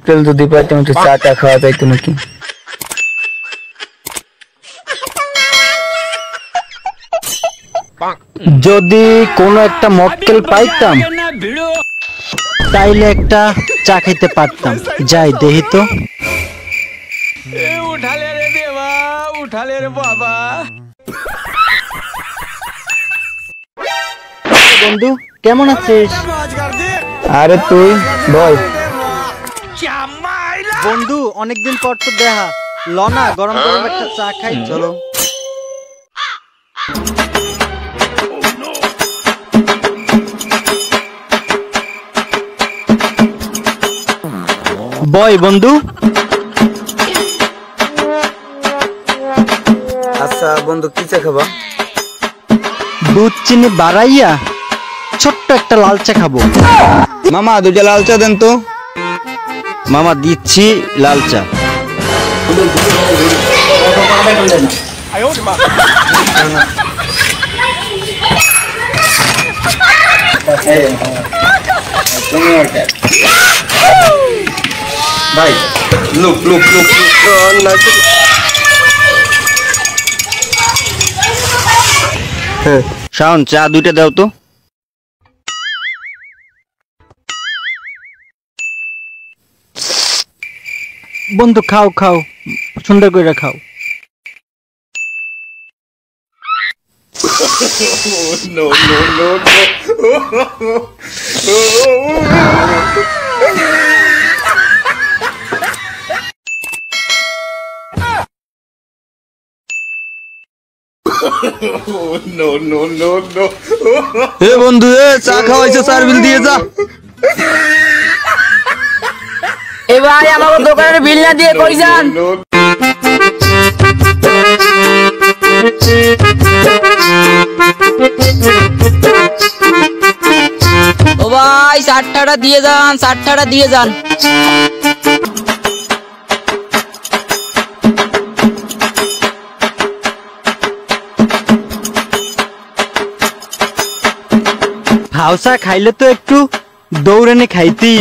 মক্কেল যদি পাইতাম একটু চাটা খাওয়া যাইতো নাকি। যদি কোনো একটা মক্কেল পাইতাম তাইলে একটা চা খাইতে পারতাম। যাই দেখি তো। উঠালে রে দেবা, উঠালে রে বাবা। বন্ধু কেমন আছিস? আরে তুই বল। বন্ধু অনেকদিন পর তো দেখা, লনা গরম গরম একটা চা খাই চলো। বয় বন্ধু। আচ্ছা বন্ধু কি চা খাবা? দুধ চিনি বাড়াইয়া ছোট্ট একটা লাল চা খাবো। মামা দুইটা লাল চা দেন তো। মামা দিচ্ছি লাল চা। ভাই লুক লুক লুক শাওন চা দুইটা দাও তো। বন্ধু খাও খাও, সুন্দর করে খাও। এ বন্ধু এ চা খাওয়াইছে, চার বিল দিয়ে যা। এ ভাই আমাকে দোকানের বিল না দিয়ে কই যান? ও ভাই 60 টাকা দিয়ে যান, 60 টাকা দিয়ে যান। হাউসা খাইলে তো একটু দৌড়ানি খাইতেই